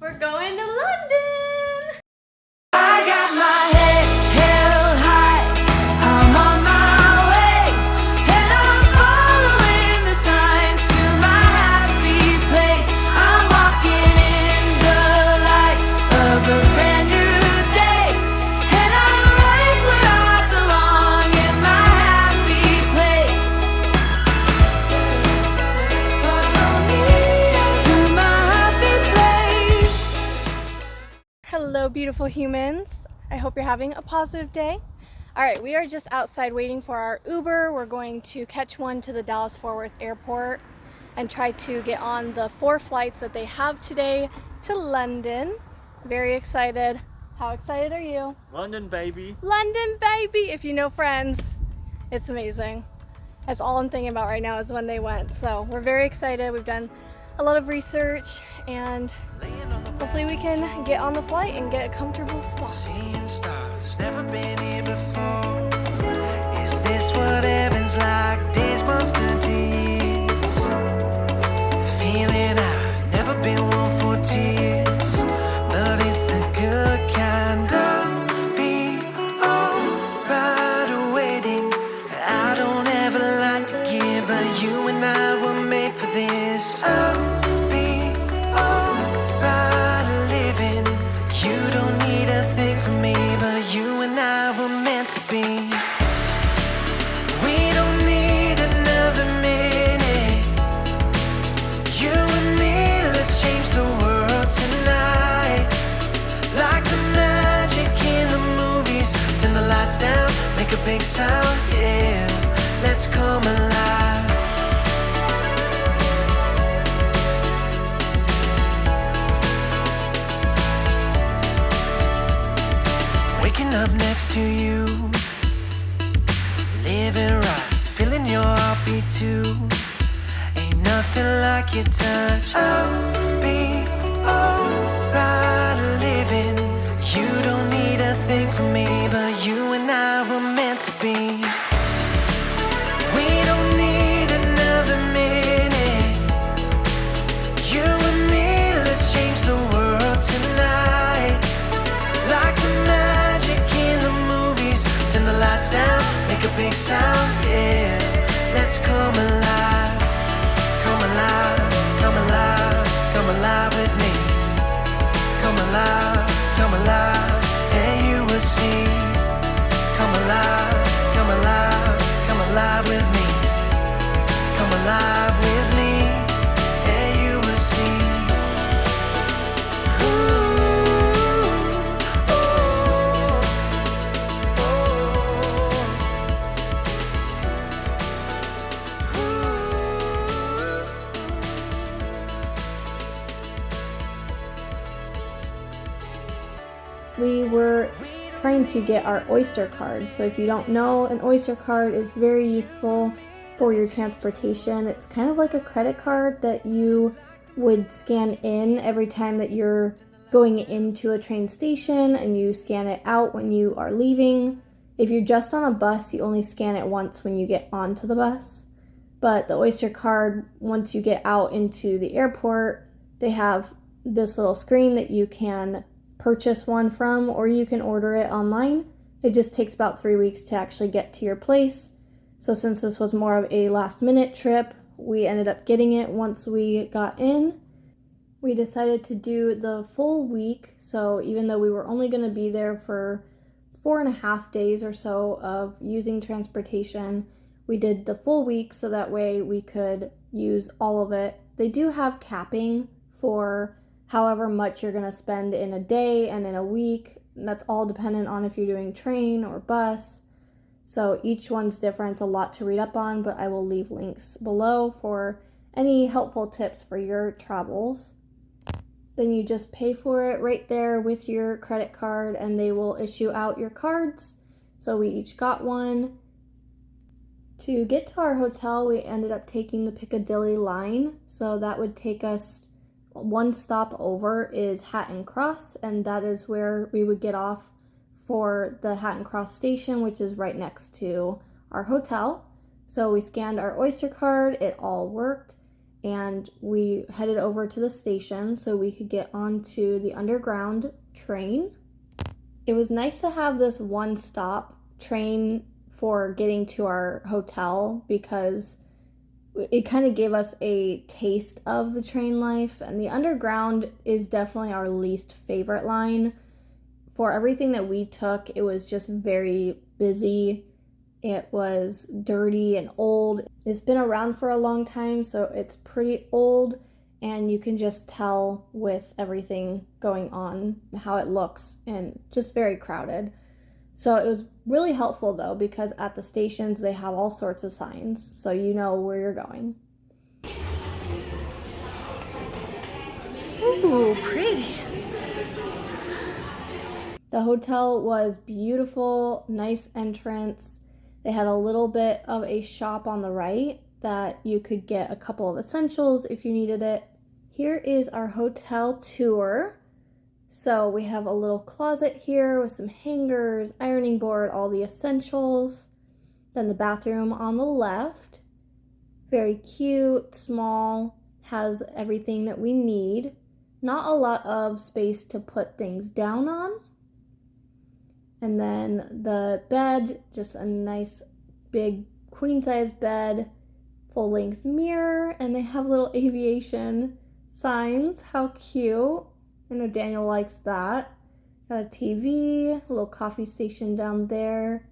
We're going to London! I got my head held high, I'm on my way, and I'm following the signs to my happy place. I'm walking in the light of a brand new day, and I'm right where I belong in my happy place. Follow me to my happy place. Hello, beautiful humans. I hope you're having a positive day. All right, we are just outside waiting for our Uber. We're going to catch one to the Dallas-Fort Worth airport and try to get on the 4 flights that they have today to London. Very excited. How excited are you? London, baby. London, baby! If you know friends, it's amazing. That's all I'm thinking about right now is when they went. So we're very excited. We've done a lot of research and hopefully we can get on the flight and get a comfortable spot. Seeing stars, never been here before. Is this what heaven's like? Days, months, turn to years. Feeling I've never been one for tears, but it's the good kind of be alright waiting. I don't ever like to give, but you and I were made for this. I'll be alright living. You don't need a thing from me, but you and I were meant to be. We don't need another minute. You and me, let's change the world tonight. Like the magic in the movies. Turn the lights down, make a big sound, yeah. Let's come alive. Waking up next to you, living right, feeling your heartbeat too. Ain't nothing like your touch. I'll be alright living. You don't need a thing from me, but you and I were meant to be. We don't need another minute. You and me, let's change the world tonight. Like the magic in the movies. Turn the lights down, make a big sound, yeah. Let's come alive. Come alive, come alive, come alive with me. Come alive, and you will see. Come alive, come alive, come alive with me. Come alive with me, and you will see. We were trying to get our Oyster card. So if you don't know, an Oyster card is very useful for your transportation. It's kind of like a credit card that you would scan in every time that you're going into a train station, and you scan it out when you are leaving. If you're just on a bus, you only scan it once when you get onto the bus. But the Oyster card, once you get out into the airport, they have this little screen that you can purchase one from, or you can order it online. It just takes about 3 weeks to actually get to your place. So since this was more of a last minute trip, we ended up getting it once we got in. We decided to do the full week, so even though we were only going to be there for 4.5 days or so of using transportation, we did the full week so that way we could use all of it. They do have capping for however much you're going to spend in a day and in a week. That's all dependent on if you're doing train or bus. So each one's different. It's a lot to read up on, but I will leave links below for any helpful tips for your travels. Then you just pay for it right there with your credit card, and they will issue out your cards. So we each got one. To get to our hotel, we ended up taking the Piccadilly line. So that would take us one stop over is Haton Cross, and that is where we would get off for the Haton Cross station, which is right next to our hotel. So we scanned our Oyster card, it all worked, and we headed over to the station so we could get onto the underground train. It was nice to have this one-stop train for getting to our hotel because it kind of gave us a taste of the train life, and the underground is definitely our least favorite line. For everything that we took, it was just very busy. It was dirty and old. It's been around for a long time, so it's pretty old, and you can just tell with everything going on how it looks, and just very crowded. So it was really helpful though, because at the stations they have all sorts of signs, so you know where you're going. Ooh, pretty. The hotel was beautiful, nice entrance. They had a little bit of a shop on the right that you could get a couple of essentials if you needed it. Here is our hotel tour. So we have a little closet here with some hangers, ironing board, all the essentials. Then the bathroom on the left. Very cute, small, has everything that we need. Not a lot of space to put things down on. And then the bed, just a nice big queen size bed, full length mirror, and they have little aviation signs. How cute. I know Daniel likes that. Got a TV, a little coffee station down there.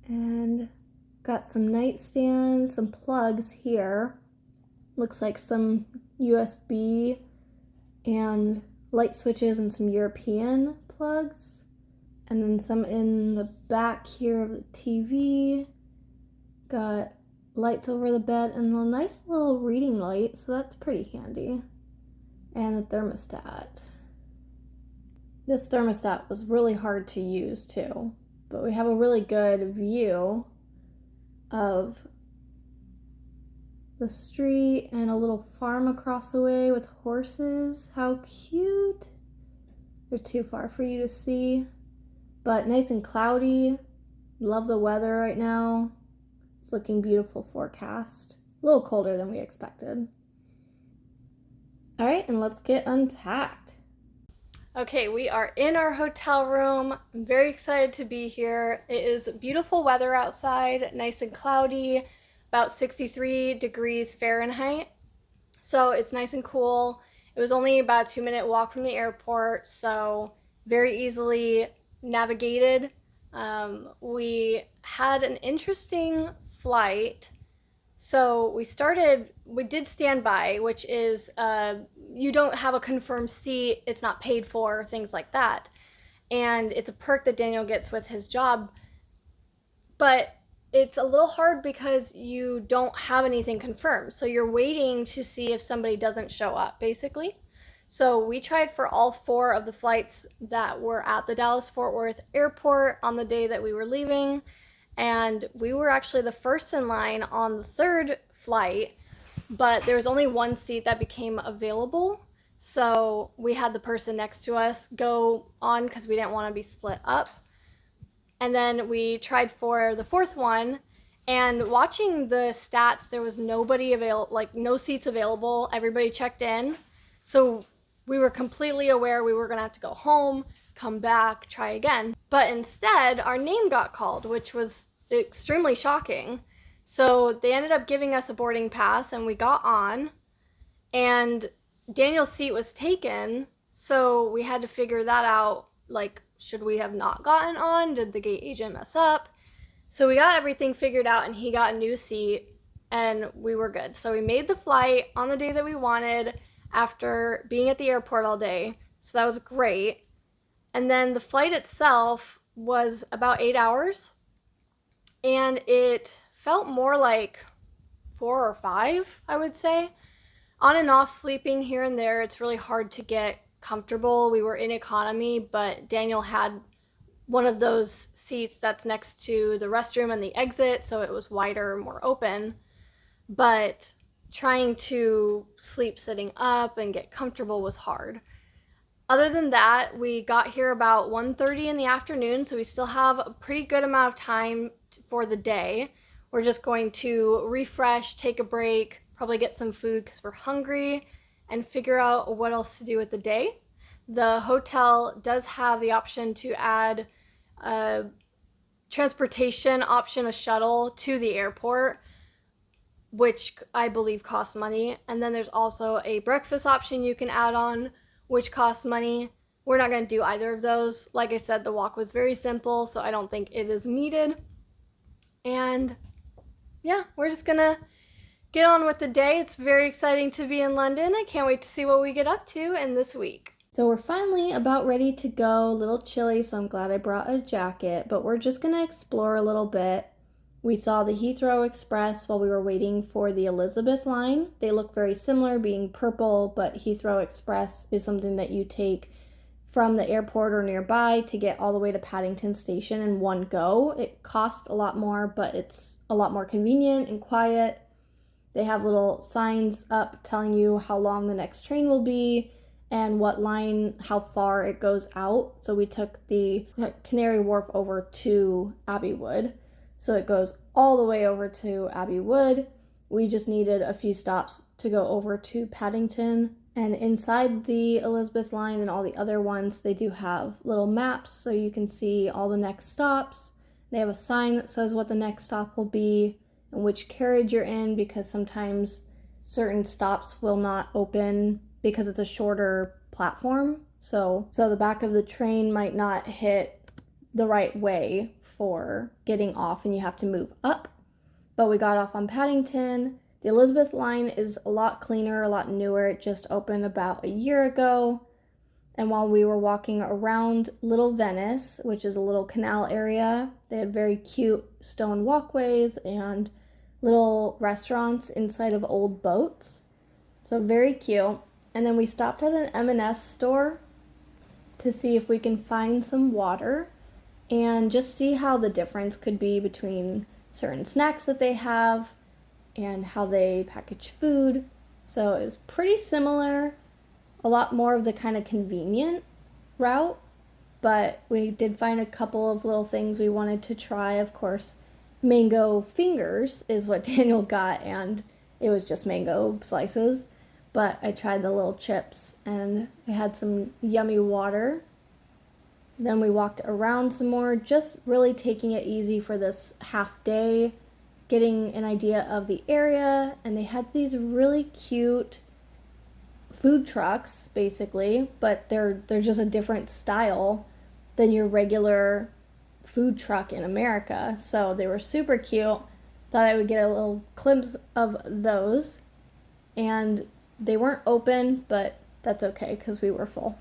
And got some nightstands, some plugs here. Looks like some USB and light switches and some European plugs. And then some in the back here of the TV. Got lights over the bed and a nice little reading light, so that's pretty handy. And the thermostat. This thermostat was really hard to use too, but we have a really good view of the street and a little farm across the way with horses. How cute. They're too far for you to see, but nice and cloudy. Love the weather right now. It's looking beautiful forecast. A little colder than we expected. All right, and let's get unpacked. Okay, we are in our hotel room. I'm very excited to be here. It is beautiful weather outside, nice and cloudy, about 63 degrees Fahrenheit. So it's nice and cool. It was only about a 2-minute walk from the airport, so very easily navigated. We had an interesting flight. So we did stand by, which is you don't have a confirmed seat, it's not paid for, things like that. And it's a perk that Daniel gets with his job. But it's a little hard because you don't have anything confirmed. So you're waiting to see if somebody doesn't show up, basically. So we tried for all 4 of the flights that were at the Dallas-Fort Worth airport on the day that we were leaving. And we were actually the first in line on the 3rd flight, but there was only 1 seat that became available. So we had the person next to us go on because we didn't want to be split up. And then we tried for the 4th one, and watching the stats, there was nobody available, like no seats available. Everybody checked in. So we were completely aware we were going to have to go home, come back, try again. But instead, our name got called, which was extremely shocking. So they ended up giving us a boarding pass, and we got on, and Daniel's seat was taken. So we had to figure that out. Like, should we have not gotten on? Did the gate agent mess up? So we got everything figured out, and he got a new seat, and we were good. So we made the flight on the day that we wanted after being at the airport all day. So that was great. And then the flight itself was about 8 hours, and it felt more like 4 or 5, I would say. On and off sleeping here and there. It's really hard to get comfortable. We were in economy, but Daniel had one of those seats that's next to the restroom and the exit, so it was wider, more open. But trying to sleep sitting up and get comfortable was hard. Other than that, we got here about 1:30 in the afternoon, so we still have a pretty good amount of time for the day. We're just going to refresh, take a break, probably get some food because we're hungry, and figure out what else to do with the day. The hotel does have the option to add a transportation option, a shuttle to the airport, which I believe costs money. And then there's also a breakfast option you can add on, which costs money. We're not going to do either of those. Like I said, the walk was very simple, so I don't think it is needed. And yeah, we're just going to get on with the day. It's very exciting to be in London. I can't wait to see what we get up to in this week. So we're finally about ready to go. A little chilly, so I'm glad I brought a jacket, but we're just going to explore a little bit. We saw the Heathrow Express while we were waiting for the Elizabeth line. They look very similar, being purple, but Heathrow Express is something that you take from the airport or nearby to get all the way to Paddington Station in one go. It costs a lot more, but it's a lot more convenient and quiet. They have little signs up telling you how long the next train will be and what line, how far it goes out. So we took the Canary Wharf over to Abbey Wood. So it goes all the way over to Abbey Wood. We just needed a few stops to go over to Paddington. And inside the Elizabeth line and all the other ones, they do have little maps so you can see all the next stops. They have a sign that says what the next stop will be and which carriage you're in, because sometimes certain stops will not open because it's a shorter platform. So the back of the train might not hit the right way for getting off and you have to move up. But we got off on Paddington. The Elizabeth line is a lot cleaner, a lot newer. It just opened about a year ago. And while we were walking around Little Venice, which is a little canal area, they had very cute stone walkways and little restaurants inside of old boats. So very cute. And then we stopped at an M&S store to see if we can find some water and just see how the difference could be between certain snacks that they have and how they package food. So it was pretty similar, a lot more of the kind of convenient route, but we did find a couple of little things we wanted to try. Of course, mango fingers is what Daniel got, and it was just mango slices. But I tried the little chips and I had some yummy water. Then we walked around some more, just really taking it easy for this half day, getting an idea of the area. And they had these really cute food trucks, basically, but they're just a different style than your regular food truck in America. So they were super cute. Thought I would get a little glimpse of those. And they weren't open, but that's okay because we were full.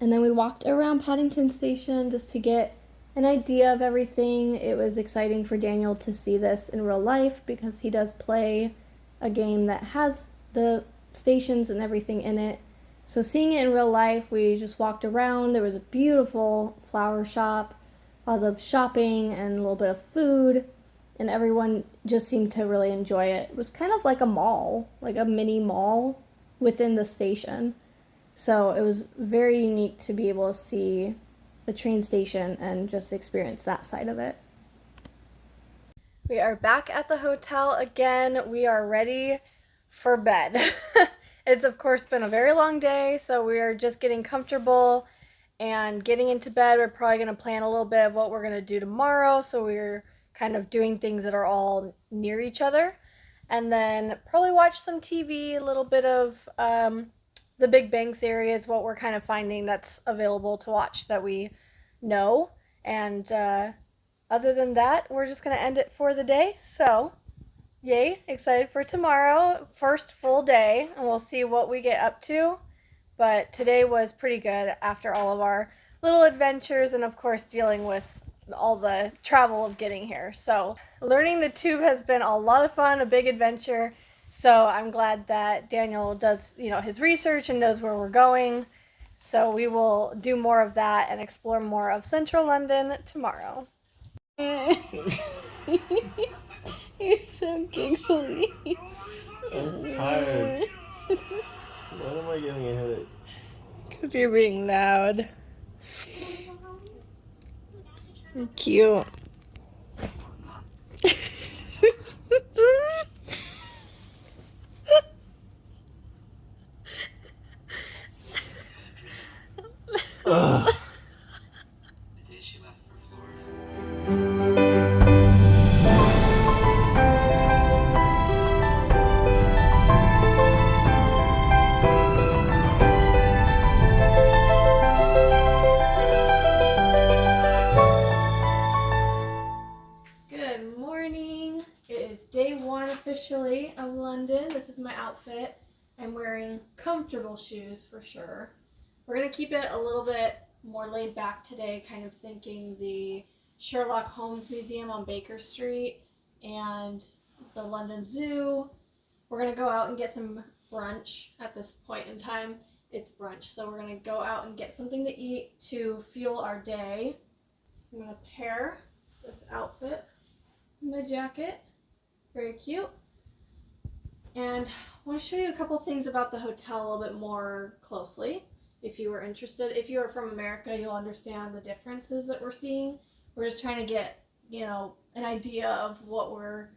And then we walked around Paddington Station just to get an idea of everything. It was exciting for Daniel to see this in real life because he does play a game that has the stations and everything in it. So seeing it in real life, we just walked around. There was a beautiful flower shop, lots of shopping and a little bit of food. And everyone just seemed to really enjoy it. It was kind of like a mall, like a mini mall within the station. So it was very unique to be able to see the train station and just experience that side of it. We are back at the hotel again. We are ready for bed. It's of course been a very long day, so we are just getting comfortable and getting into bed. We're probably going to plan a little bit of what we're going to do tomorrow. So we're kind of doing things that are all near each other, and then probably watch some TV. A little bit of The Big Bang Theory is what we're kind of finding that's available to watch that we know. And other than that, we're just going to end it for the day. So yay, excited for tomorrow, first full day, and we'll see what we get up to. But today was pretty good after all of our little adventures and of course dealing with all the travel of getting here. So learning the tube has been a lot of fun, a big adventure. So I'm glad that Daniel does, his research and knows where we're going. So we will do more of that and explore more of Central London tomorrow. He's so giggly. I'm tired. Why am I getting a headache? Because you're being loud. Cute. Ugh. The day she left for Florida. Good morning. It is day 1 officially of London. This is my outfit. I'm wearing comfortable shoes for sure. We're going to keep it a little bit more laid back today, kind of thinking the Sherlock Holmes Museum on Baker Street and the London Zoo. We're going to go out and get some brunch at this point in time. It's brunch, so we're going to go out and get something to eat to fuel our day. I'm going to pair this outfit with my jacket. Very cute. And I want to show you a couple things about the hotel a little bit more closely. If you were interested, if you are from America, you'll understand the differences that we're seeing. We're just trying to get, an idea of what we're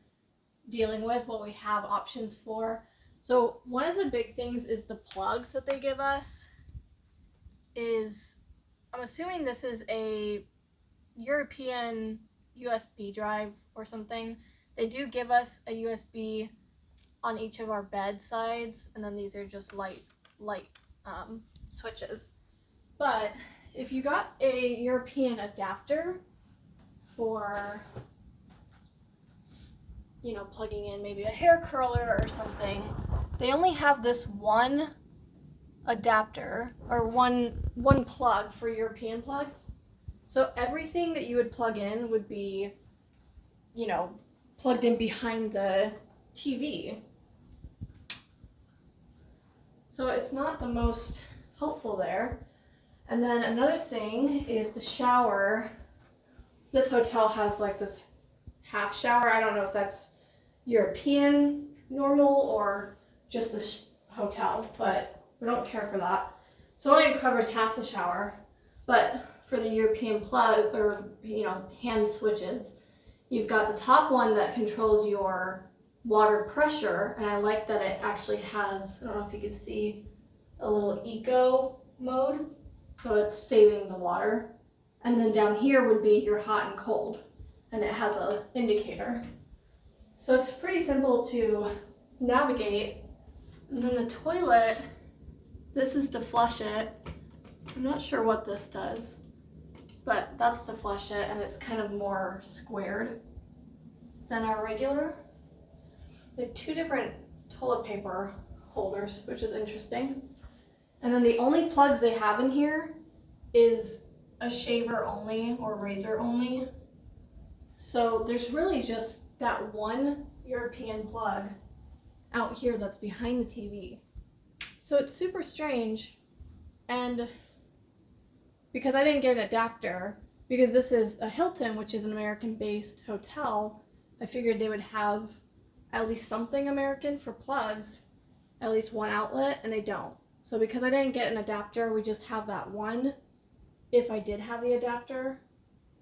dealing with, what we have options for. So one of the big things is the plugs that they give us is, I'm assuming this is a European USB drive or something. They do give us a USB on each of our bed sides, and then these are just light switches. But if you got a European adapter for, plugging in maybe a hair curler or something, they only have this one adapter or one plug for European plugs. So everything that you would plug in would be, plugged in behind the TV. So it's not the most helpful there. And then another thing is the shower. This hotel has like this half shower. I don't know if that's European normal or just this hotel, but we don't care for that. So it only covers half the shower. But for the European plug or hand switches, you've got the top one that controls your water pressure, and I like that it actually has, I don't know if you can see, a little eco mode, so it's saving the water. And then down here would be your hot and cold, and it has an indicator. So it's pretty simple to navigate. And then the toilet, this is to flush it. I'm not sure what this does, but that's to flush it, and it's kind of more squared than our regular. They have 2 different toilet paper holders, which is interesting. And then the only plugs they have in here is a shaver only or razor only. So there's really just that one European plug out here that's behind the TV. So it's super strange. And because I didn't get an adapter, because this is a Hilton, which is an American-based hotel, I figured they would have at least something American for plugs, at least one outlet, and they don't. So because I didn't get an adapter, we just have that one if I did have the adapter.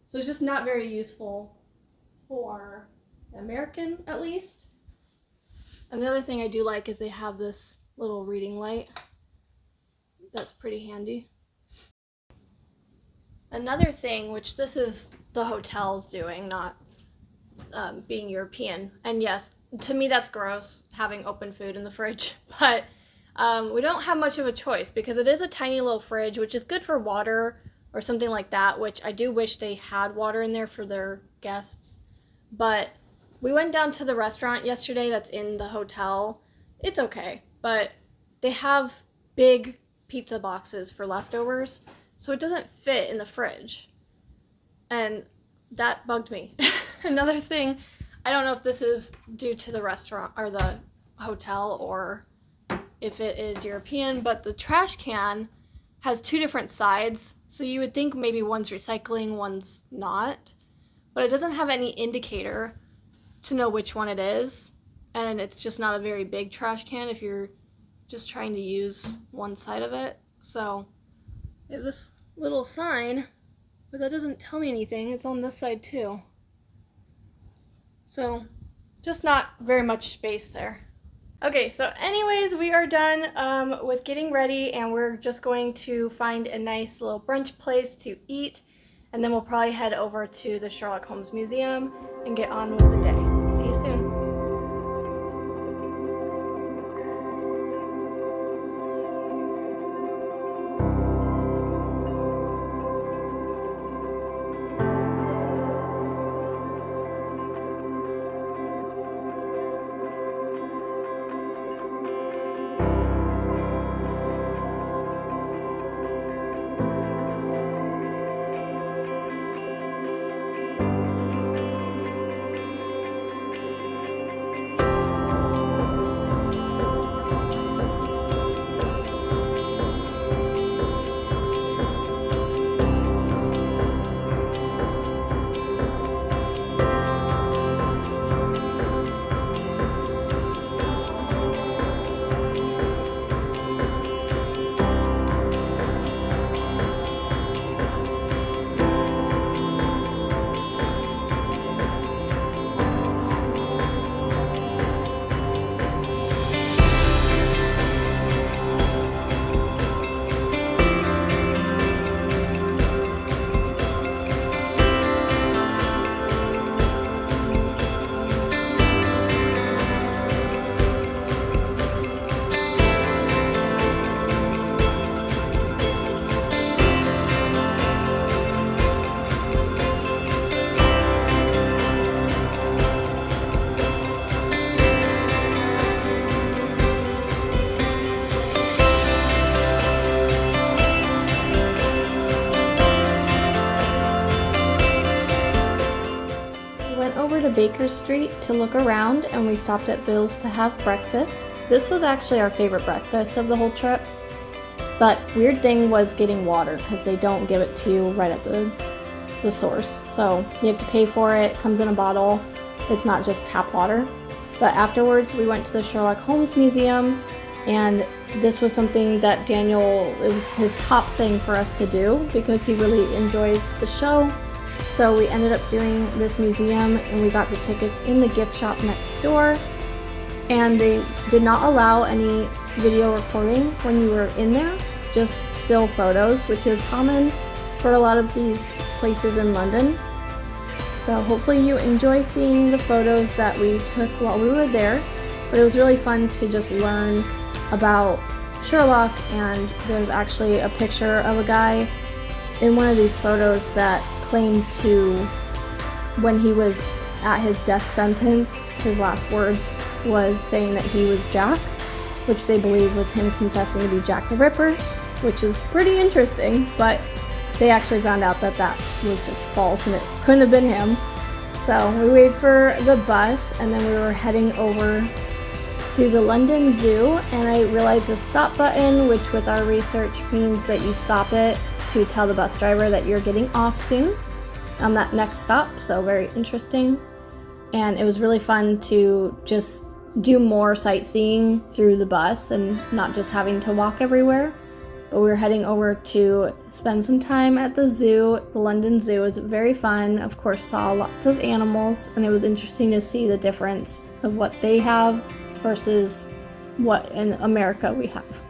So it's just not very useful for the American, at least. And the other thing I do like is they have this little reading light. That's pretty handy. Another thing, which this is the hotel's doing, not being European, and yes, to me that's gross, having open food in the fridge, but we don't have much of a choice because it is a tiny little fridge, which is good for water or something like that, which I do wish they had water in there for their guests. But we went down to the restaurant yesterday that's in the hotel. It's okay, but they have big pizza boxes for leftovers, so it doesn't fit in the fridge, and that bugged me. Another thing, I don't know if this is due to the restaurant or the hotel or if it is European, but the trash can has 2 different sides, so you would think maybe one's recycling, one's not, but it doesn't have any indicator to know which one it is, and it's just not a very big trash can if you're just trying to use one side of it. So I have this little sign, but that doesn't tell me anything. It's on this side too. So just not very much space there. Okay, so anyways, we are done with getting ready, and we're just going to find a nice little brunch place to eat, and then we'll probably head over to the Sherlock Holmes Museum and get on with the day. See you soon. To Baker Street to look around, and we stopped at Bill's to have breakfast. This was actually our favorite breakfast of the whole trip, but weird thing was getting water because they don't give it to you right at the source, so you have to pay for it. It comes in a bottle. It's not just tap water. But afterwards we went to the Sherlock Holmes Museum, and this was something that Daniel, it was his top thing for us to do because he really enjoys the show. So we ended up doing this museum, and we got the tickets in the gift shop next door, and they did not allow any video recording when you were in there, just still photos, which is common for a lot of these places in London. So hopefully you enjoy seeing the photos that we took while we were there, but it was really fun to just learn about Sherlock, and there's actually a picture of a guy in one of these photos that claimed to, when he was at his death sentence, his last words was saying that he was Jack, which they believe was him confessing to be Jack the Ripper, which is pretty interesting, but they actually found out that that was just false and it couldn't have been him. So we waited for the bus, and then we were heading over to the London Zoo, and I realized the stop button, which with our research means that you stop it to tell the bus driver that you're getting off soon on that next stop. So very interesting, and it was really fun to just do more sightseeing through the bus and not just having to walk everywhere. But we were heading over to spend some time at the zoo. The London Zoo was very fun. Of course, saw lots of animals, and it was interesting to see the difference of what they have versus what in America we have.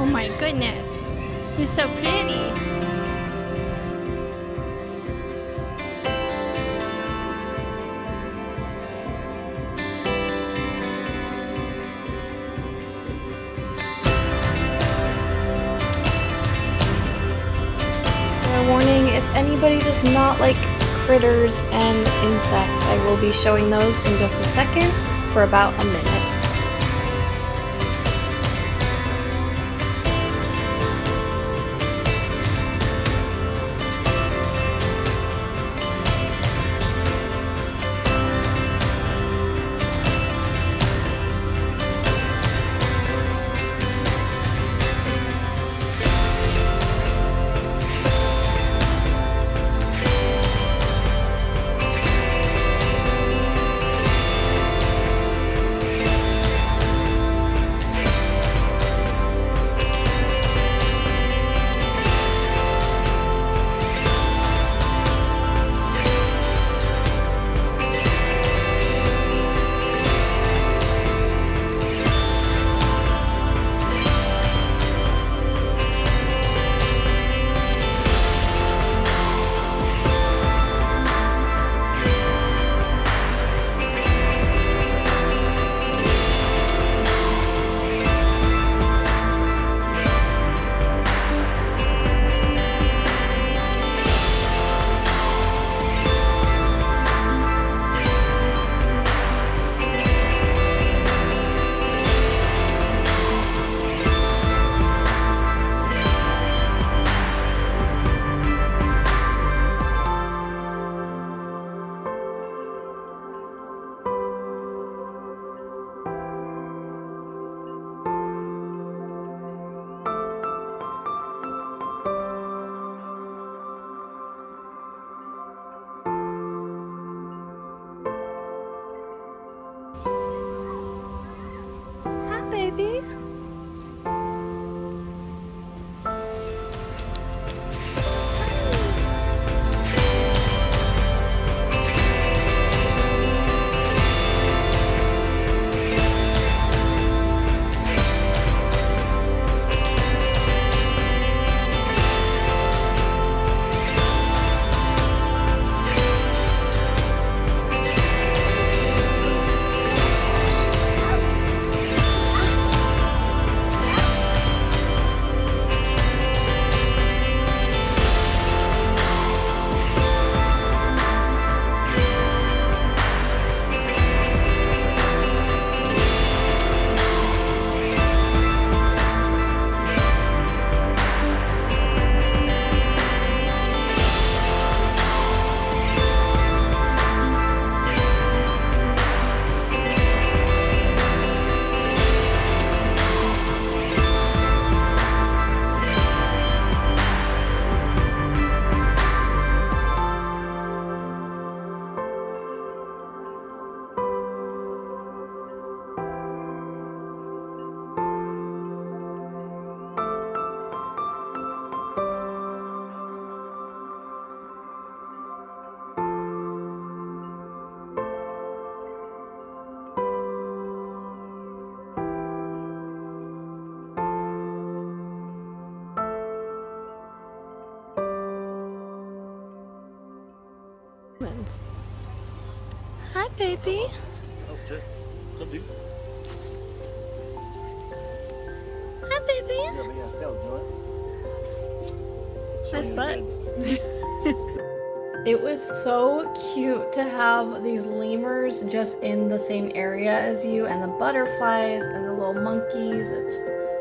Oh my goodness. He's so pretty. Fair warning, if anybody does not like critters and insects, I will be showing those in just a second for about a minute. Hi, baby. Oh, shit. What's up, dude? Hi, baby. You got me a salad joint. Nice butt. It was so cute to have these lemurs just in the same area as you, and the butterflies and the little monkeys.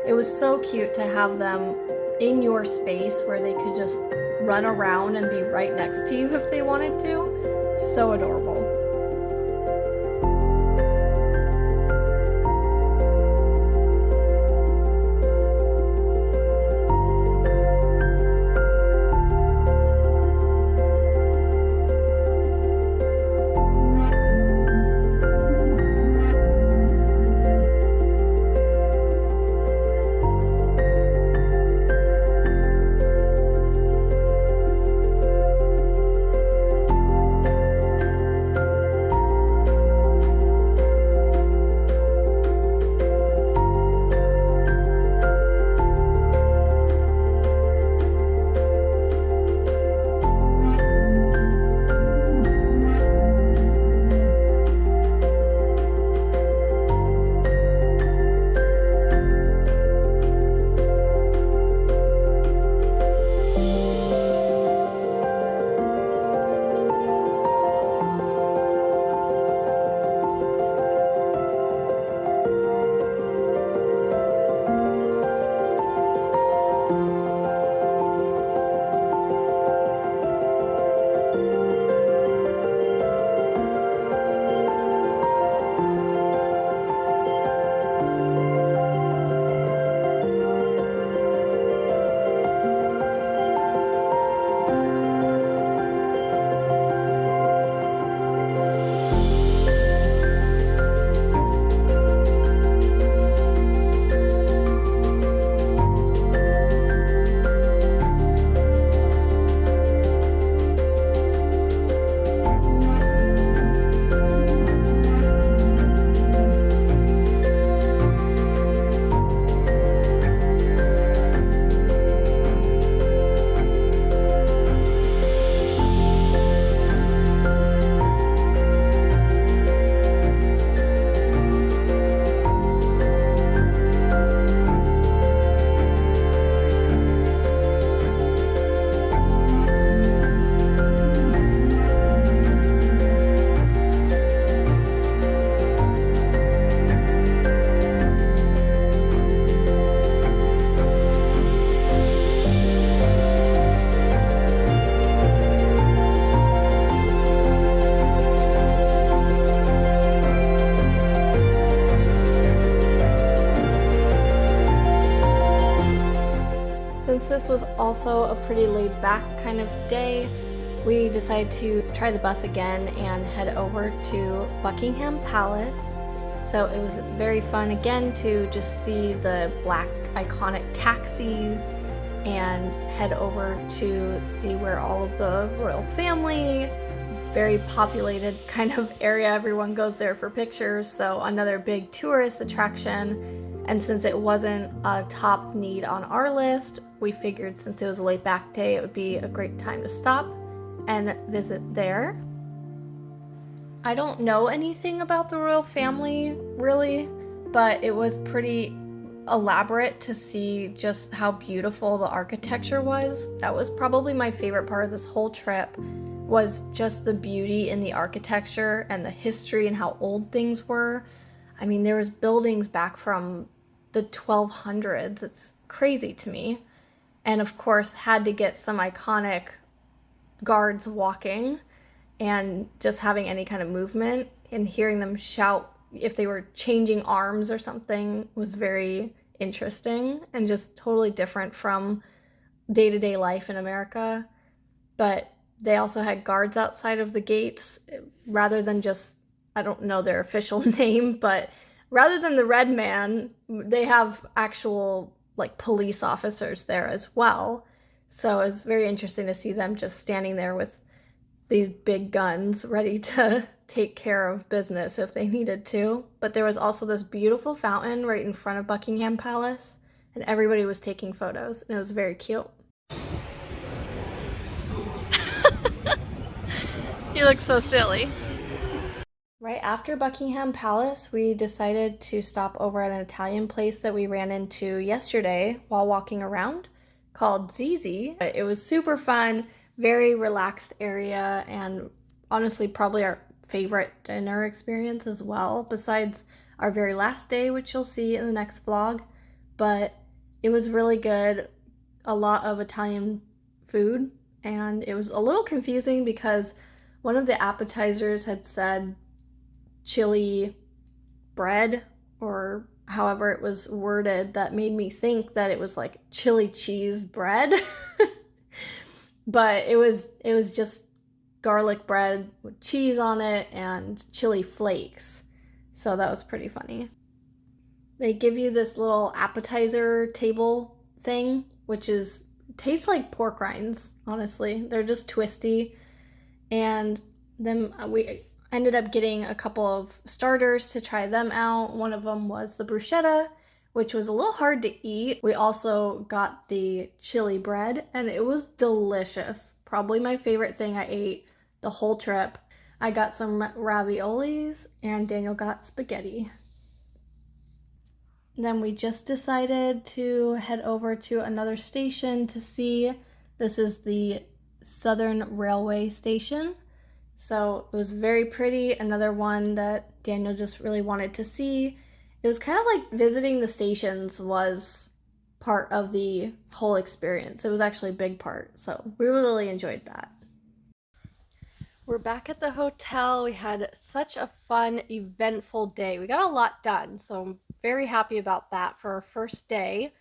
It was so cute to have them in your space where they could just run around and be right next to you if they wanted to. So adorable. since this was also a pretty laid back kind of day, we decided to try the bus again and head over to Buckingham Palace. So it was very fun again to just see the black iconic taxis and head over to see where all of the royal family, very populated kind of area, everyone goes there for pictures, so another big tourist attraction. And since it wasn't a top need on our list, we figured since it was a laid back day, it would be a great time to stop and visit there. I don't know anything about the royal family, really, but it was pretty elaborate to see just how beautiful the architecture was. That was probably my favorite part of this whole trip, was just the beauty in the architecture and the history and how old things were. I mean, there was buildings back from the 1200s. It's crazy to me. And of course, had to get some iconic guards walking and just having any kind of movement, and hearing them shout if they were changing arms or something was very interesting and just totally different from day-to-day life in America. But they also had guards outside of the gates rather than just, I don't know their official name, but rather than the red man, they have actual like police officers there as well. So it's very interesting to see them just standing there with these big guns ready to take care of business if they needed to. But there was also this beautiful fountain right in front of Buckingham Palace, and everybody was taking photos, and it was very cute. You look so silly. Right after Buckingham Palace, we decided to stop over at an Italian place that we ran into yesterday while walking around called Zizi. It was super fun, very relaxed area, and honestly probably our favorite dinner experience as well, besides our very last day, which you'll see in the next vlog. But it was really good, a lot of Italian food, and it was a little confusing because one of the appetizers had said chili bread, or however it was worded, that made me think that it was like chili cheese bread. But it was just garlic bread with cheese on it and chili flakes. So that was pretty funny. They give you this little appetizer table thing, which tastes like pork rinds, honestly. They're just twisty. And then we ended up getting a couple of starters to try them out. One of them was the bruschetta, which was a little hard to eat. We also got the chili bread, and it was delicious. Probably my favorite thing I ate the whole trip. I got some raviolis, and Daniel got spaghetti. Then we just decided to head over to another station to see. This is the Southern Railway Station. So it was very pretty. Another one that Daniel just really wanted to see. It was kind of like visiting the stations was part of the whole experience. It was actually a big part, so we really enjoyed that. We're back at the hotel. We had such a fun, eventful day. We got a lot done, so I'm very happy about that for our first day.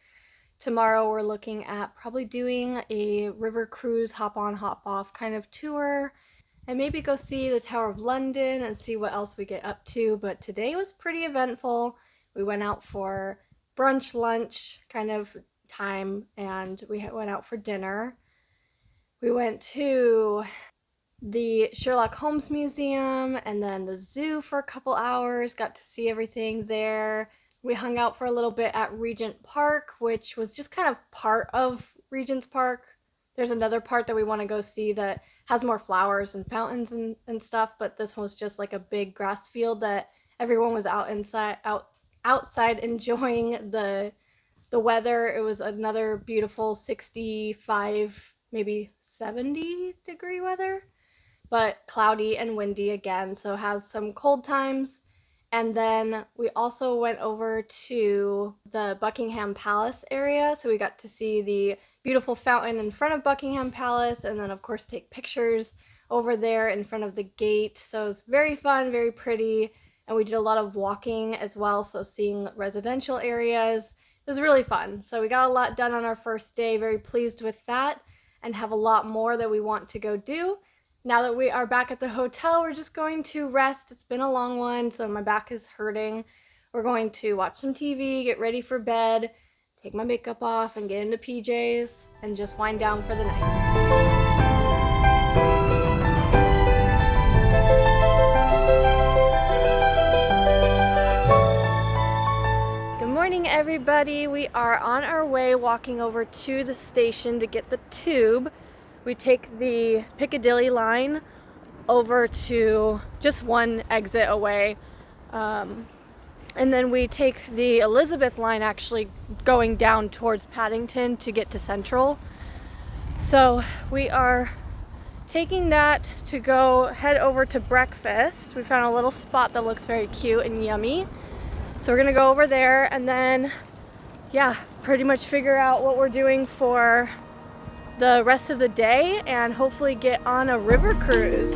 Tomorrow we're looking at probably doing a river cruise, hop on, hop off kind of tour, and maybe go see the Tower of London and see what else we get up to. But today was pretty eventful. We went out for brunch, lunch kind of time, and we went out for dinner. We went to the Sherlock Holmes Museum and then the zoo for a couple hours, got to see everything there. We hung out for a little bit at Regent Park, which was just kind of part of Regent's Park. There's another part that we want to go see that has more flowers and fountains and stuff, but this one was just like a big grass field that everyone was outside enjoying the weather. It was another beautiful 65, maybe 70 degree weather, but cloudy and windy again, so has some cold times. And then we also went over to the Buckingham Palace area, so we got to see the beautiful fountain in front of Buckingham Palace, and then of course take pictures over there in front of the gate. So it was very fun, very pretty, and we did a lot of walking as well, so seeing residential areas it was really fun. So we got a lot done on our first day, very pleased with that, and have a lot more that we want to go do. Now that we are back at the hotel, we're just going to rest. It's been a long one, so my back is hurting. We're going to watch some TV, get ready for bed, take my makeup off, and get into PJs, and just wind down for the night. Good morning, everybody. We are on our way walking over to the station to get the tube. We take the Piccadilly line over to just one exit away. And then we take the Elizabeth line actually going down towards Paddington to get to Central. So we are taking that to go head over to breakfast. We found a little spot that looks very cute and yummy. So we're gonna go over there and then, yeah, pretty much figure out what we're doing for the rest of the day and hopefully get on a river cruise.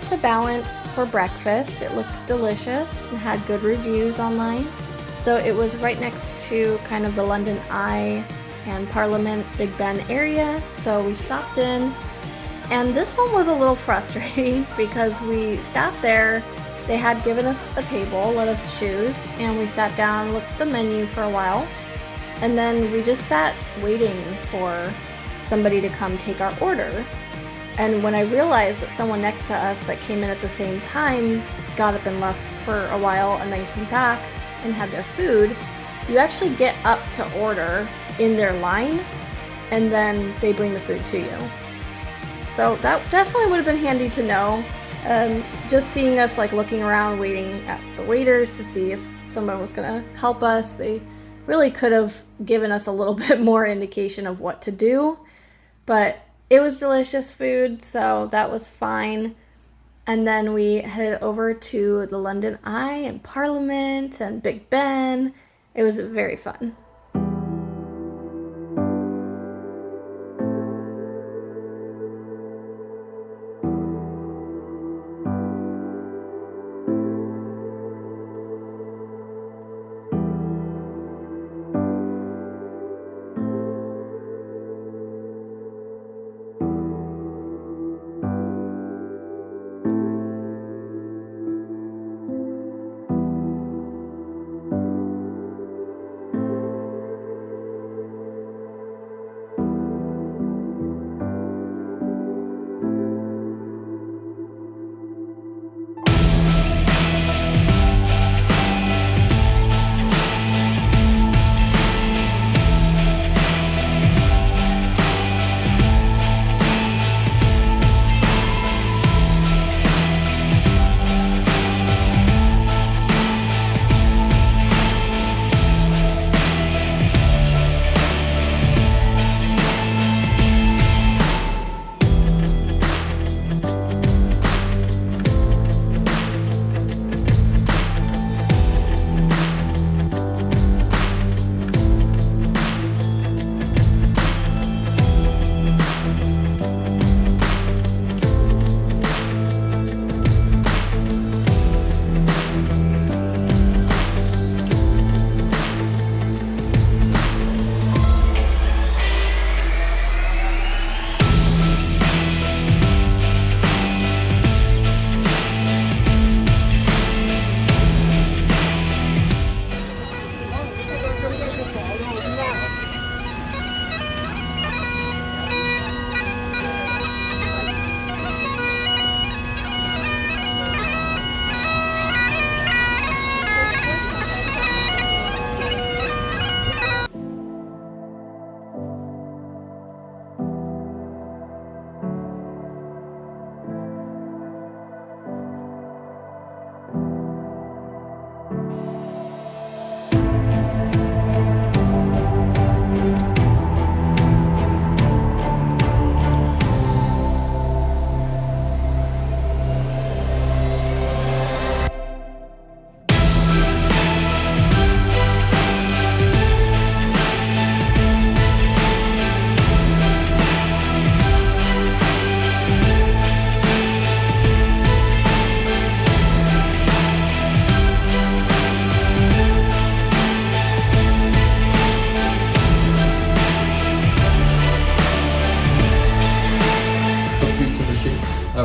To Balance for breakfast. It looked delicious and had good reviews online. So it was right next to kind of the London Eye and Parliament Big Ben area. So we stopped in, and this one was a little frustrating because we sat there. They had given us a table, let us choose, and we sat down, looked at the menu for a while, and then we just sat waiting for somebody to come take our order. And when I realized that someone next to us that came in at the same time got up and left for a while and then came back and had their food, you actually get up to order in their line and then they bring the food to you. So that definitely would have been handy to know. Just seeing us like looking around waiting at the waiters to see if someone was gonna help us. They really could have given us a little bit more indication of what to do, but it was delicious food, so that was fine. And then we headed over to the London Eye and Parliament and Big Ben. It was very fun.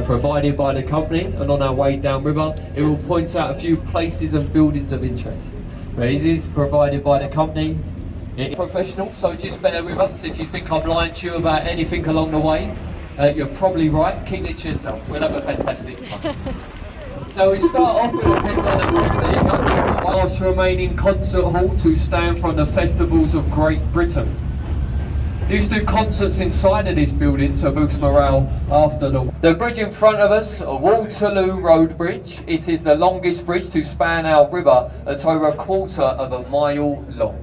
provided by the company, and on our way downriver it will point out a few places and buildings of interest. This is provided by the company. It's professional, so just bear with us. If you think I'm lying to you about anything along the way, you're probably right. Keep it to yourself. We'll have a fantastic time. Now we start off with a bit on the bridge. There you go. The last remaining concert hall to stand from the festivals of Great Britain. They used to do concerts inside of this building to boost morale after the bridge in front of us, Waterloo Road Bridge. It is the longest bridge to span our river at over 1/4 of a mile long.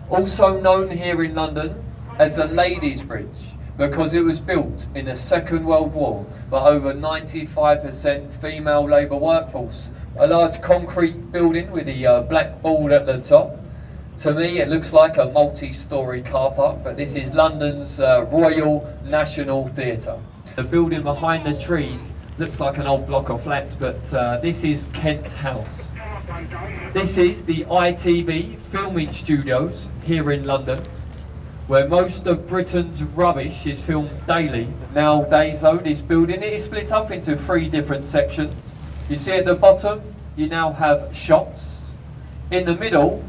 Also known here in London as the Ladies' Bridge, because it was built in the Second World War by over 95% female labour workforce. A large concrete building with the black ball at the top. To me it looks like a multi-storey car park, but this is London's Royal National Theatre. The building behind the trees looks like an old block of flats, but this is Kent House. This is the ITV filming studios here in London, where most of Britain's rubbish is filmed daily. Nowadays though, this building is split up into 3 different sections. You see at the bottom, you now have shops. In the middle,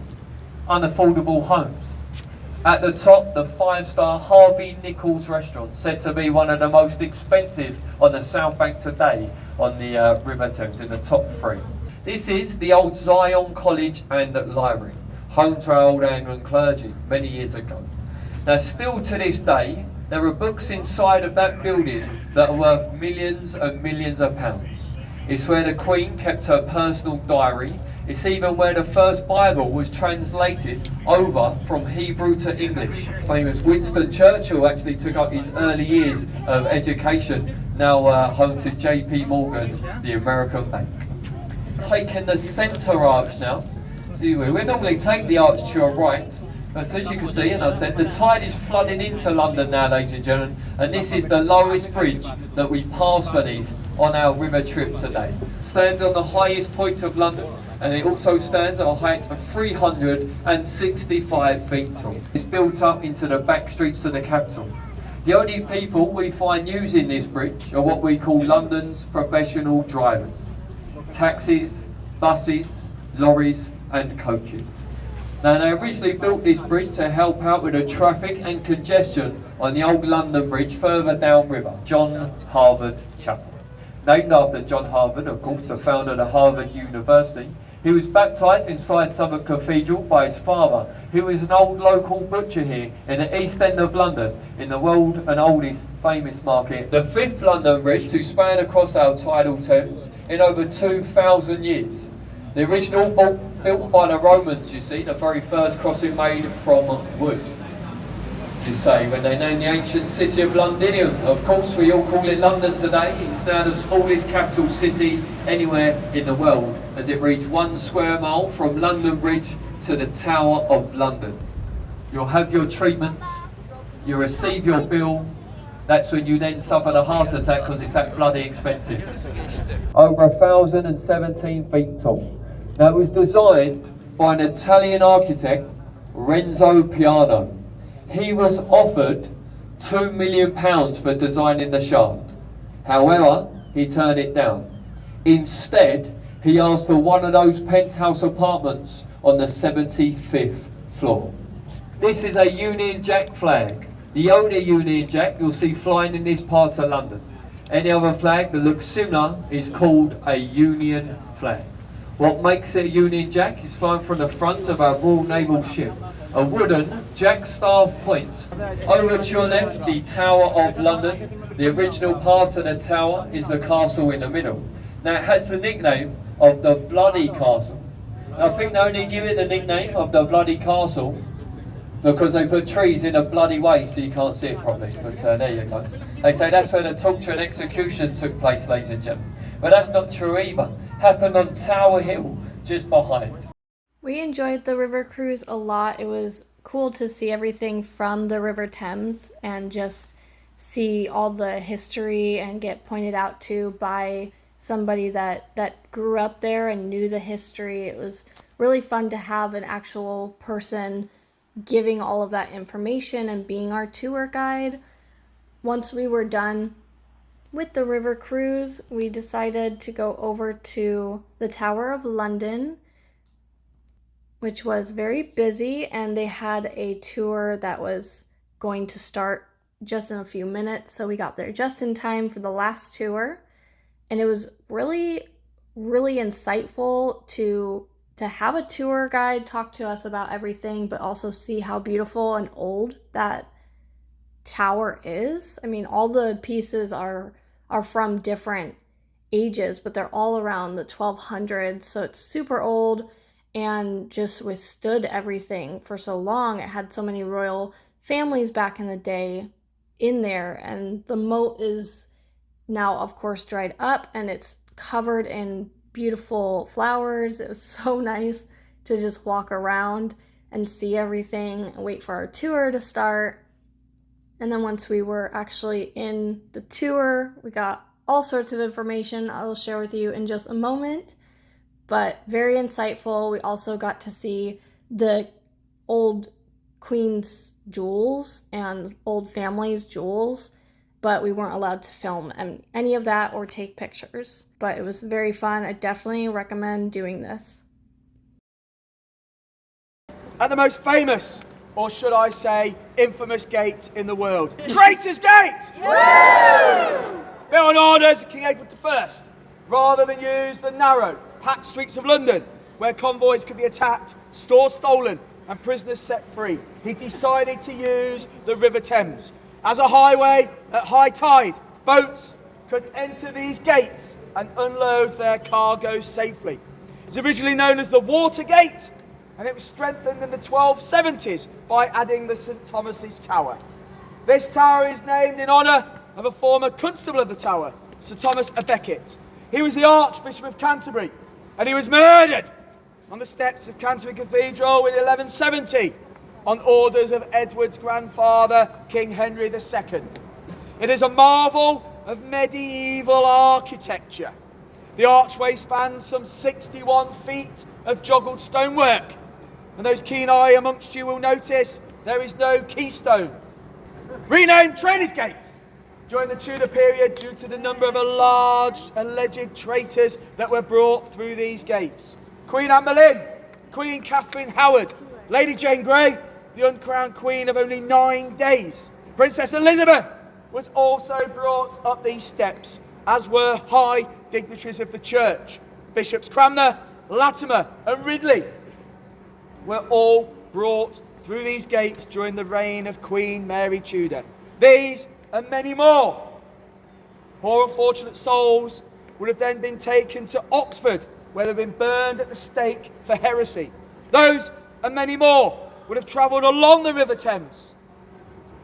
unaffordable homes. At the top, the 5-star Harvey Nichols restaurant, said to be one of the most expensive on the South Bank today on the River Thames, in the top 3. This is the old Zion College and Library, home to our old Anglican clergy many years ago. Now still to this day, there are books inside of that building that are worth millions and millions of pounds. It's where the Queen kept her personal diary. It's even where the first Bible was translated over from Hebrew to English. Famous Winston Churchill actually took up his early years of education, now home to JP Morgan, the American bank. Taking the centre arch now. See, we normally take the arch to your right, but as you can see, and I said, the tide is flooding into London now, ladies and gentlemen, and this is the lowest bridge that we pass beneath on our river trip today. Stands on the highest point of London, and it also stands at a height of 365 feet tall. It's built up into the back streets of the capital. The only people we find using this bridge are what we call London's professional drivers. Taxis, buses, lorries and coaches. Now, they originally built this bridge to help out with the traffic and congestion on the old London Bridge further downriver, John Harvard Chapel. Named after John Harvard, of course, the founder of the Harvard University. He was baptised inside Southwark Cathedral by his father, who was an old local butcher here in the East End of London, in the world and oldest famous market, the 5th London Bridge to span across our tidal Thames in over 2,000 years. The original built by the Romans, you see, the very first crossing made from wood. You say, when they named the ancient city of Londinium. Of course, we all call it London today. It's now the smallest capital city anywhere in the world, as it reads 1 square mile from London Bridge to the Tower of London. You'll have your treatments, you receive your bill. That's when you then suffer the heart attack because it's that bloody expensive. Over 1,017 feet tall. Now, it was designed by an Italian architect, Renzo Piano. He was offered £2 million for designing the shaft. However, he turned it down. Instead, he asked for one of those penthouse apartments on the 75th floor. This is a Union Jack flag. The only Union Jack you'll see flying in this part of London. Any other flag that looks similar is called a Union flag. What makes it a Union Jack is flying from the front of our Royal Naval ship. A wooden jack-staff point. Over to your left, the Tower of London. The original part of the tower is the castle in the middle. Now, it has the nickname of the Bloody Castle. I think they only give it the nickname of the Bloody Castle because they put trees in a bloody way so you can't see it properly. But there you go. They say that's where the torture and execution took place, ladies and gentlemen. But that's not true either. Happened on Tower Hill, just behind. We enjoyed the river cruise a lot. It was cool to see everything from the River Thames and just see all the history and get pointed out to by somebody that grew up there and knew the history. It was really fun to have an actual person giving all of that information and being our tour guide. Once we were done with the river cruise, we decided to go over to the Tower of London, which was very busy, and they had a tour that was going to start just in a few minutes, so we got there just in time for the last tour. And it was really, really insightful to have a tour guide talk to us about everything, but also see how beautiful and old that tower is. I mean, all the pieces are from different ages, but they're all around the 1200s, so it's super old and just withstood everything for so long. It had so many royal families back in the day in there, and the moat is now, of course, dried up and it's covered in beautiful flowers. It was so nice to just walk around and see everything and wait for our tour to start. And then once we were actually in the tour, we got all sorts of information I will share with you in just a moment, but very insightful. We also got to see the old Queen's jewels and old family's jewels, but we weren't allowed to film any of that or take pictures. But it was very fun. I definitely recommend doing this. At the most famous, or should I say, infamous gate in the world. Traitors' Gate! Built on orders of King Edward I, rather than use the narrow, packed streets of London, where convoys could be attacked, stores stolen, and prisoners set free, he decided to use the River Thames. As a highway at high tide, boats could enter these gates and unload their cargo safely. was originally known as the Watergate, and it was strengthened in the 1270s by adding the St Thomas's Tower. This tower is named in honour of a former constable of the tower, Sir Thomas à Becket. He was the Archbishop of Canterbury, and he was murdered on the steps of Canterbury Cathedral in 1170 on orders of Edward's grandfather, King Henry II. It is a marvel of medieval architecture. The archway spans some 61 feet of joggled stonework, and those keen eye amongst you will notice there is no keystone. Renamed Traitors' Gate during the Tudor period due to the number of large alleged traitors that were brought through these gates. Queen Anne Boleyn, Queen Catherine Howard, Lady Jane Grey, the uncrowned queen of only 9 days. Princess Elizabeth was also brought up these steps, as were high dignitaries of the church. Bishops Cranmer, Latimer and Ridley were all brought through these gates during the reign of Queen Mary Tudor. These and many more poor unfortunate souls would have then been taken to Oxford, where they've been burned at the stake for heresy. Those and many more would have travelled along the River Thames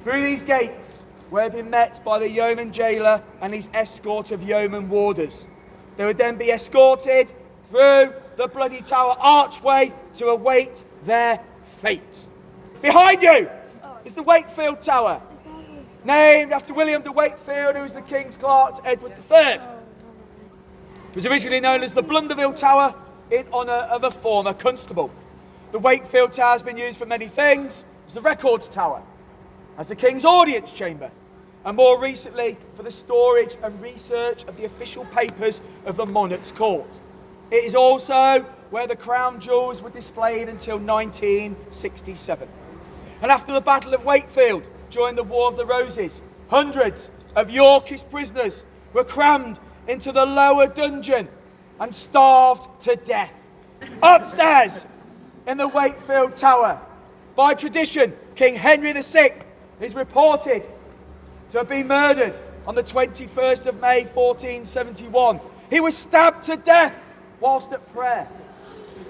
through these gates, where they'd been met by the yeoman jailer and his escort of yeoman warders. They would then be escorted through the Bloody Tower archway to await their fate. Behind you is the Wakefield Tower, named after William de Wakefield, who was the King's Clerk to Edward III. It was originally known as the Blunderville Tower in honour of a former constable. The Wakefield Tower has been used for many things, as the Records Tower, as the King's Audience Chamber, and more recently for the storage and research of the official papers of the monarch's court. It is also where the crown jewels were displayed until 1967. And after the Battle of Wakefield, during the War of the Roses, hundreds of Yorkist prisoners were crammed into the lower dungeon and starved to death. Upstairs in the Wakefield Tower, by tradition, King Henry VI is reported to have been murdered on the 21st of May 1471. He was stabbed to death whilst at prayer.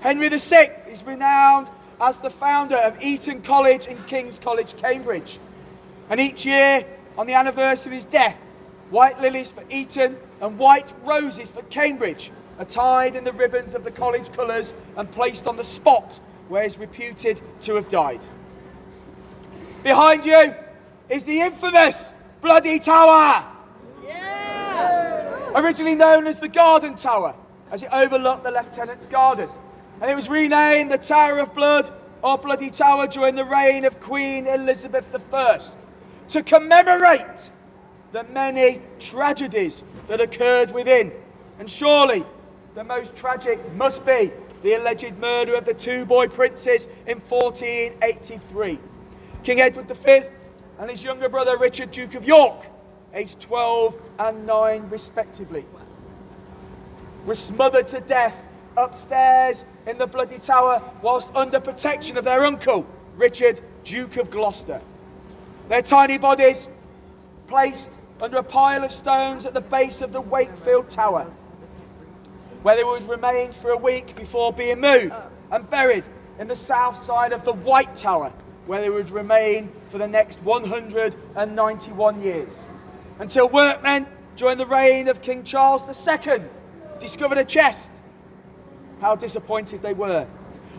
Henry VI is renowned as the founder of Eton College and King's College, Cambridge. And each year, on the anniversary of his death, white lilies for Eton and white roses for Cambridge are tied in the ribbons of the college colours and placed on the spot where he is reputed to have died. Behind you is the infamous Bloody Tower! Yeah! Originally known as the Garden Tower, as it overlooked the Lieutenant's Garden. And it was renamed the Tower of Blood, or Bloody Tower, during the reign of Queen Elizabeth I, to commemorate the many tragedies that occurred within. And surely the most tragic must be the alleged murder of the 2 boy princes in 1483. King Edward V and his younger brother Richard, Duke of York, aged 12 and 9 respectively, were smothered to death upstairs in the Bloody Tower whilst under protection of their uncle, Richard, Duke of Gloucester. Their tiny bodies placed under a pile of stones at the base of the Wakefield Tower, where they would remain for a week before being moved and buried in the south side of the White Tower, where they would remain for the next 191 years, until workmen during the reign of King Charles II discovered a chest. How disappointed they were.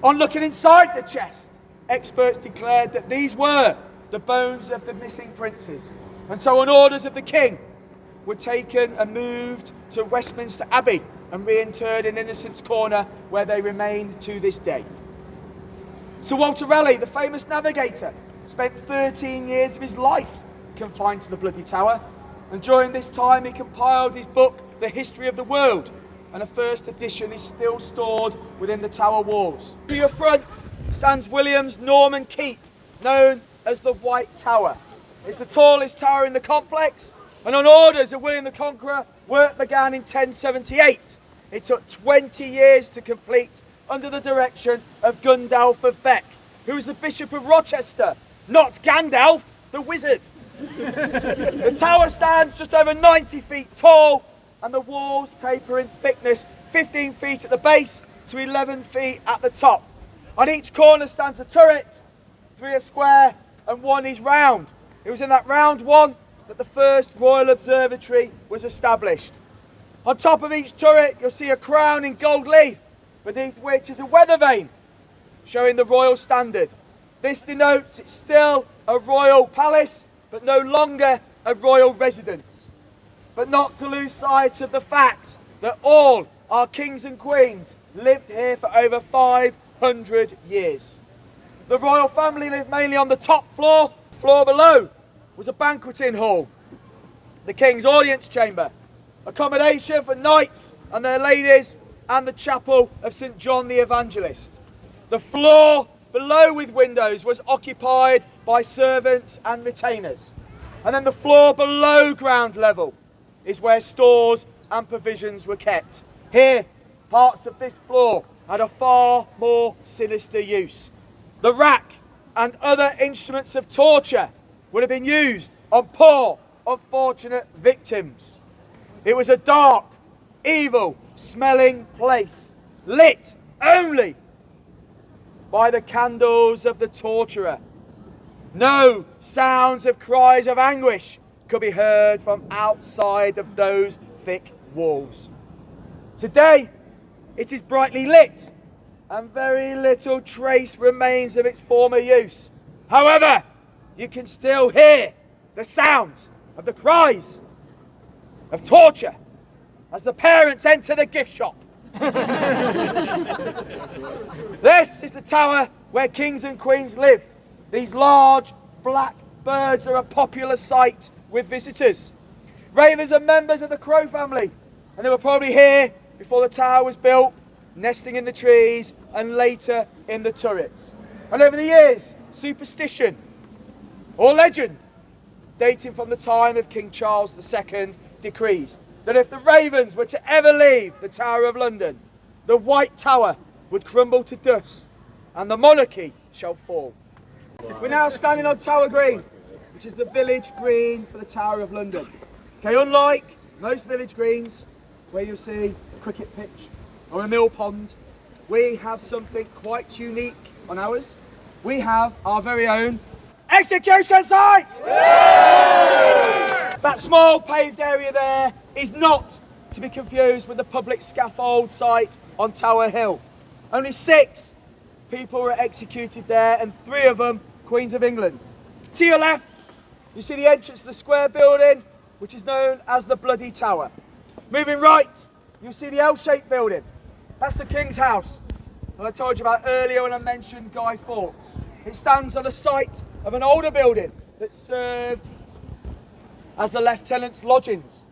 On looking inside the chest, experts declared that these were the bones of the missing princes, and so on orders of the king were taken and moved to Westminster Abbey and reinterred in Innocents' Corner, where they remain to this day. Sir Walter Raleigh, the famous navigator, spent 13 years of his life confined to the Bloody Tower, and during this time he compiled his book, The History of the World, and a first edition is still stored within the tower walls. To your front stands William's Norman Keep, known as the White Tower. It's the tallest tower in the complex, and on orders of William the Conqueror, work began in 1078. It took 20 years to complete under the direction of Gundulf of Beck, who was the Bishop of Rochester, not Gandalf, the wizard. The tower stands just over 90 feet tall, and the walls taper in thickness 15 feet at the base to 11 feet at the top. On each corner stands a turret, 3 are square and 1 is round. It was in that round one that the first Royal Observatory was established. On top of each turret you'll see a crown in gold leaf, beneath which is a weather vane showing the royal standard. This denotes it's still a royal palace, but no longer a royal residence. But not to lose sight of the fact that all our kings and queens lived here for over 500 years. The royal family lived mainly on the top floor. Floor below was a banqueting hall, the king's audience chamber, accommodation for knights and their ladies, and the chapel of St. John the Evangelist. The floor below with windows was occupied by servants and retainers. And then the floor below ground level is where stores and provisions were kept. Here, parts of this floor had a far more sinister use. The rack and other instruments of torture would have been used on poor, unfortunate victims. It was a dark, evil smelling place, lit only by the candles of the torturer. No sounds of cries of anguish could be heard from outside of those thick walls. Today, it is brightly lit, and very little trace remains of its former use. However, you can still hear the sounds of the cries of torture as the parents enter the gift shop. This is the tower where kings and queens lived. These large black birds are a popular sight with visitors. Ravens are members of the crow family, and they were probably here before the tower was built, nesting in the trees and later in the turrets. And over the years, superstition or legend dating from the time of King Charles II decrees that if the ravens were to ever leave the Tower of London, the White Tower would crumble to dust and the monarchy shall fall. We're now standing on Tower Green, which is the village green for the Tower of London. Okay, unlike most village greens where you'll see a cricket pitch or a mill pond, we have something quite unique on ours. We have our very own execution site! That small paved area there is not to be confused with the public scaffold site on Tower Hill. Only 6 people were executed there, and 3 of them Queens of England. To your left, you see the entrance to the square building, which is known as the Bloody Tower. Moving right, you'll see the L-shaped building. That's the King's House, that I told you about earlier when I mentioned Guy Fawkes. It stands on the site of an older building that served as the lieutenant's lodgings.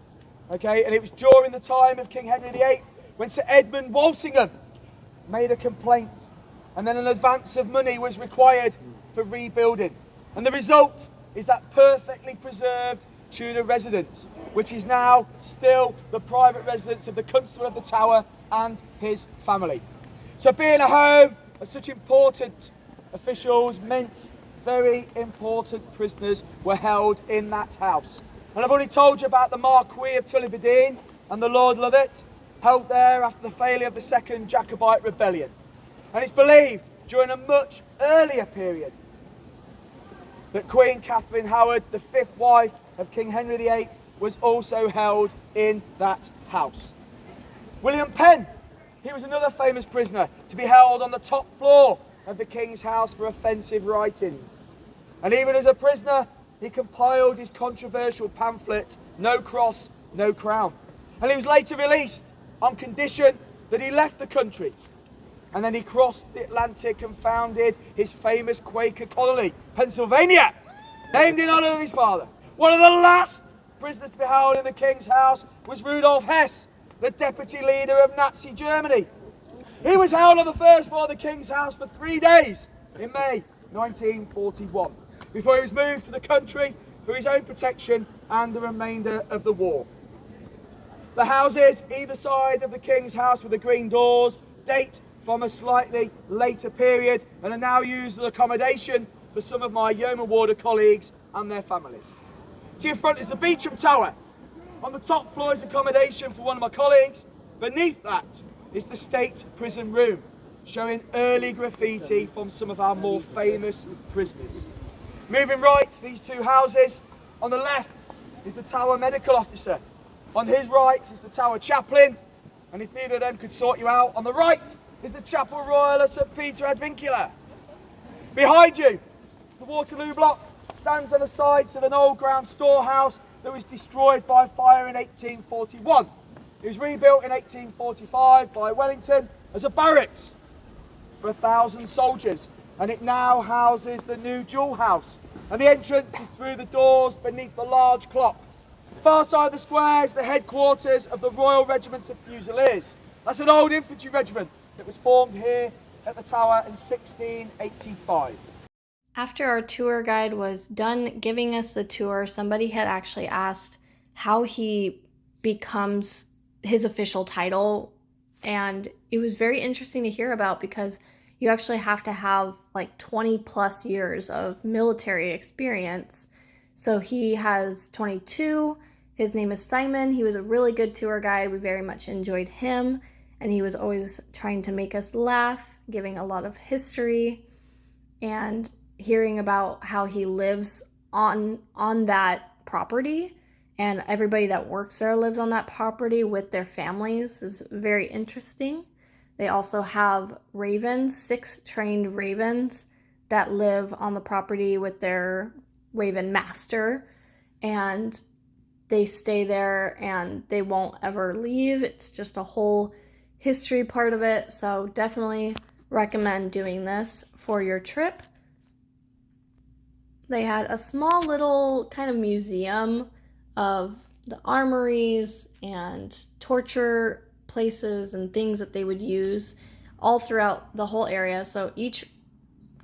Okay, and it was during the time of King Henry VIII when Sir Edmund Walsingham made a complaint, and then an advance of money was required for rebuilding. And the result is that perfectly preserved Tudor residence, which is now still the private residence of the Constable of the Tower and his family. So being a home of such important officials meant very important prisoners were held in that house. And I've already told you about the Marquis of Tullibardine and the Lord Lovat, held there after the failure of the Second Jacobite Rebellion. And it's believed during a much earlier period that Queen Catherine Howard, the 5th wife of King Henry VIII, was also held in that house. William Penn, he was another famous prisoner to be held on the top floor of the King's House for offensive writings. And even as a prisoner, he compiled his controversial pamphlet, No Cross, No Crown. And he was later released on condition that he left the country. And then he crossed the Atlantic and founded his famous Quaker colony, Pennsylvania, named in honour of his father. One of the last prisoners to be held in the King's House was Rudolf Hess, the deputy leader of Nazi Germany. He was held on the first floor of the King's House for 3 days in May 1941, before he was moved to the country for his own protection and the remainder of the war. The houses either side of the King's House with the green doors date from a slightly later period and are now used as accommodation for some of my Yeoman Warder colleagues and their families. To your front is the Beauchamp Tower. On the top floor is accommodation for one of my colleagues. Beneath that is the State Prison Room, showing early graffiti from some of our more famous prisoners. Moving right, these two houses. On the left is the Tower Medical Officer. On his right is the Tower Chaplain, and if neither of them could sort you out, on the right is the Chapel Royal of St Peter ad Vincula. Behind you, the Waterloo Block stands on the site of an old ground storehouse that was destroyed by fire in 1841. It was rebuilt in 1845 by Wellington as a barracks for 1,000 soldiers, and it now houses the new Jewel House. And the entrance is through the doors beneath the large clock. Far side of the square is the headquarters of the Royal Regiment of Fusiliers. That's an old infantry regiment that was formed here at the Tower in 1685. After our tour guide was done giving us the tour, somebody had actually asked how he becomes his official title, and it was very interesting to hear about because you actually have to have like 20 plus years of military experience. So he has 22. His name is Simon. He was a really good tour guide. We very much enjoyed him, and he was always trying to make us laugh, giving a lot of history, and hearing about how he lives on that property, and everybody that works there lives on that property with their families is very interesting. They also have ravens, 6 trained ravens that live on the property with their raven master, and they stay there and they won't ever leave. It's just a whole history part of it, so definitely recommend doing this for your trip. They had a small little kind of museum of the armories and torture places and things that they would use all throughout the whole area. So each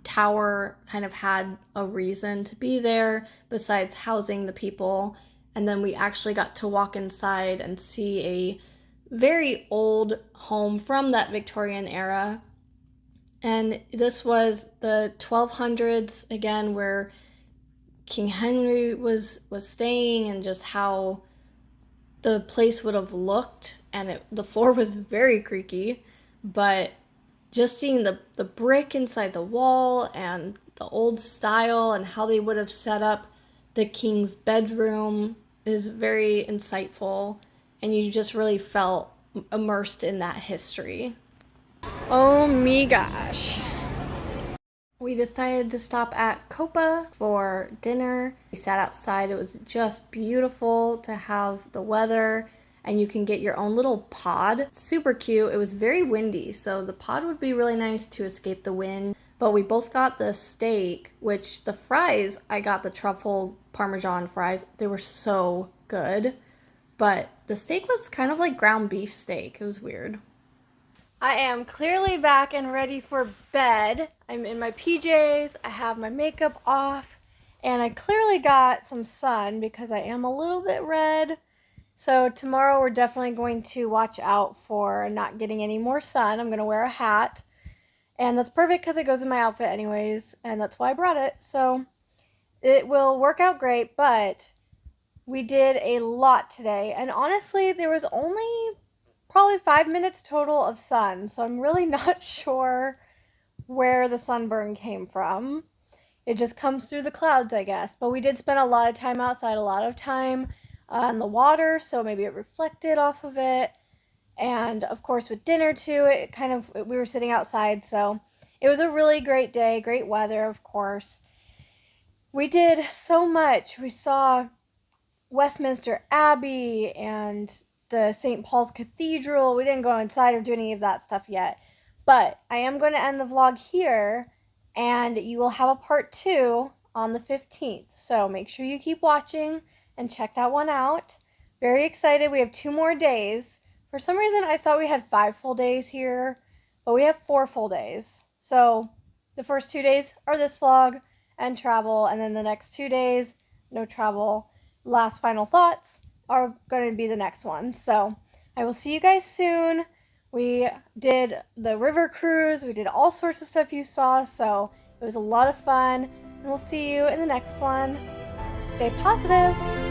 tower kind of had a reason to be there besides housing the people. And then we actually got to walk inside and see a very old home from that Victorian era. And this was the 1200s again, where King Henry was staying, and just how the place would have looked, and the floor was very creaky, but just seeing the brick inside the wall and the old style and how they would have set up the king's bedroom is very insightful, and you just really felt immersed in that history. Oh my gosh. We decided to stop at Copa for dinner. We sat outside. It was just beautiful to have the weather, and you can get your own little pod. Super cute. It was very windy, so the pod would be really nice to escape the wind. But we both got the steak, which the fries, I got the truffle Parmesan fries. They were so good. But the steak was kind of like ground beef steak. It was weird. I am clearly back and ready for bed. I'm in my PJs, I have my makeup off, and I clearly got some sun because I am a little bit red. So tomorrow we're definitely going to watch out for not getting any more sun. I'm going to wear a hat, and that's perfect because it goes in my outfit anyways, and that's why I brought it. So it will work out great, but we did a lot today, and honestly there was only probably 5 minutes total of sun, so I'm really not sure where the sunburn came from. It just comes through the clouds, I guess. But we did spend a lot of time outside, a lot of time on the water, so maybe it reflected off of it. And of course with dinner too, we were sitting outside, so it was a really great day, great weather, of course. We did so much. We saw Westminster Abbey and the St. Paul's Cathedral. We didn't go inside or do any of that stuff yet. But I am going to end the vlog here, and you will have a part 2 on the 15th. So make sure you keep watching and check that one out. Very excited. We have 2 more days. For some reason, I thought we had 5 full days here, but we have 4 full days. So the first 2 days are this vlog and travel, and then the next 2 days, no travel. Last final thoughts are going to be the next one. So I will see you guys soon. We did the river cruise. We did all sorts of stuff you saw. So it was a lot of fun. And we'll see you in the next one. Stay positive.